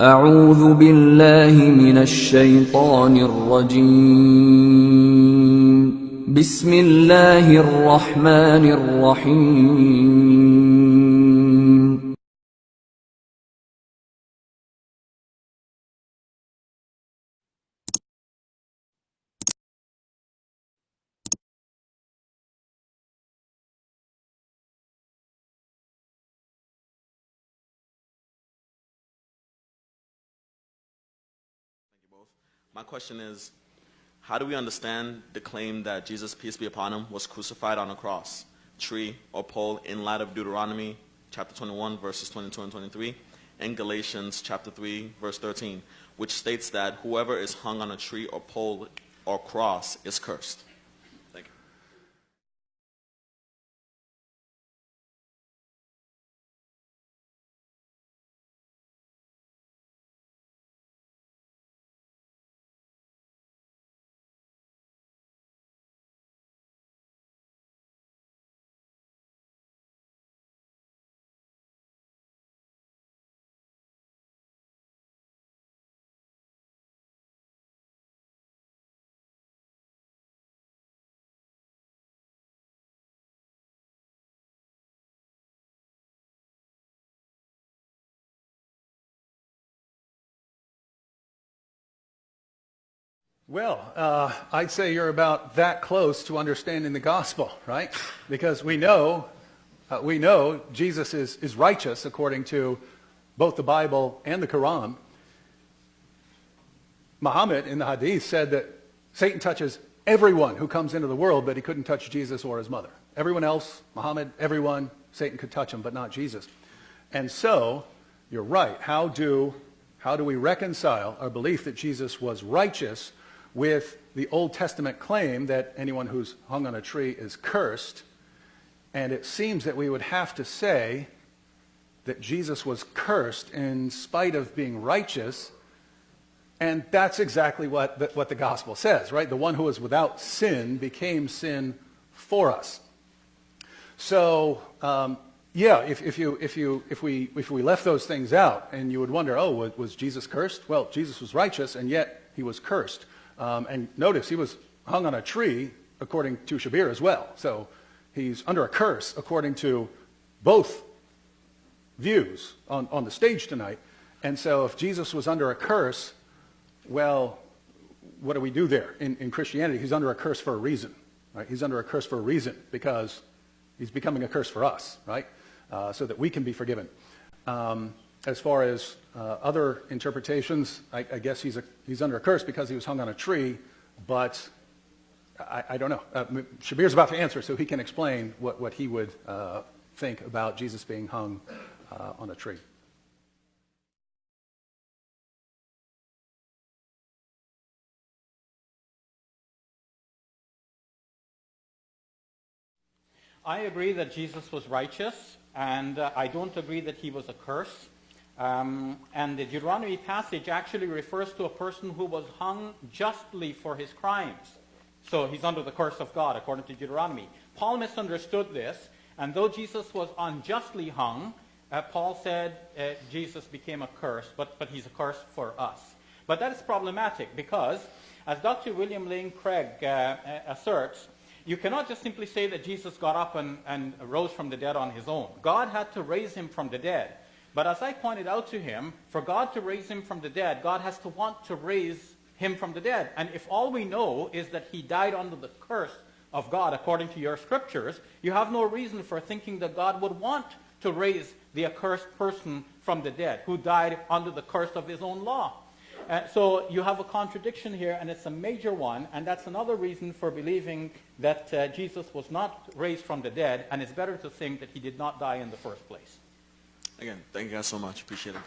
أعوذ بالله من الشيطان الرجيم بسم الله الرحمن الرحيم My question is, how do we understand the claim that Jesus, peace be upon him, was crucified on a cross, tree, or pole in light of Deuteronomy chapter 21, verses 22 and 23, and Galatians chapter 3, verse 13, which states that whoever is hung on a tree or pole or cross is cursed? Thank you. Well, I'd say you're about that close to understanding the gospel, right? Because we know Jesus is righteous according to both the Bible and the Quran. Muhammad in the Hadith said that Satan touches everyone who comes into the world, but he couldn't touch Jesus or his mother. Everyone else, Muhammad, everyone, Satan could touch him, but not Jesus. And so, you're right. How do we reconcile our belief that Jesus was righteous with the Old Testament claim that anyone who's hung on a tree is cursed? And it seems that we would have to say that Jesus was cursed in spite of being righteous, and that's exactly what the gospel says, right? The one who is without sin became sin for us. So, if we left those things out, and you would wonder, oh, was Jesus cursed? Well, Jesus was righteous, and yet he was cursed. And notice he was hung on a tree according to Shabir as well. So he's under a curse according to both views on the stage tonight. And so if Jesus was under a curse, well, what do we do there? In Christianity, he's under a curse for a reason, right? He's under a curse for a reason because he's becoming a curse for us, right? So that we can be forgiven. As far as other interpretations, I guess he's under a curse because he was hung on a tree, but I don't know. Shabir's about to answer, so he can explain what he would think about Jesus being hung on a tree. I agree that Jesus was righteous, and I don't agree that he was a curse. And the Deuteronomy passage actually refers to a person who was hung justly for his crimes. So he's under the curse of God, according to Deuteronomy. Paul misunderstood this, and though Jesus was unjustly hung, Paul said Jesus became a curse, but he's a curse for us. But that is problematic because, as Dr. William Lane Craig asserts, you cannot just simply say that Jesus got up and rose from the dead on his own. God had to raise him from the dead. But as I pointed out to him, for God to raise him from the dead, God has to want to raise him from the dead. And if all we know is that he died under the curse of God, according to your scriptures, you have no reason for thinking that God would want to raise the accursed person from the dead, who died under the curse of his own law. So you have a contradiction here, and it's a major one, and that's another reason for believing that Jesus was not raised from the dead, and it's better to think that he did not die in the first place. Again, thank you guys so much. Appreciate it.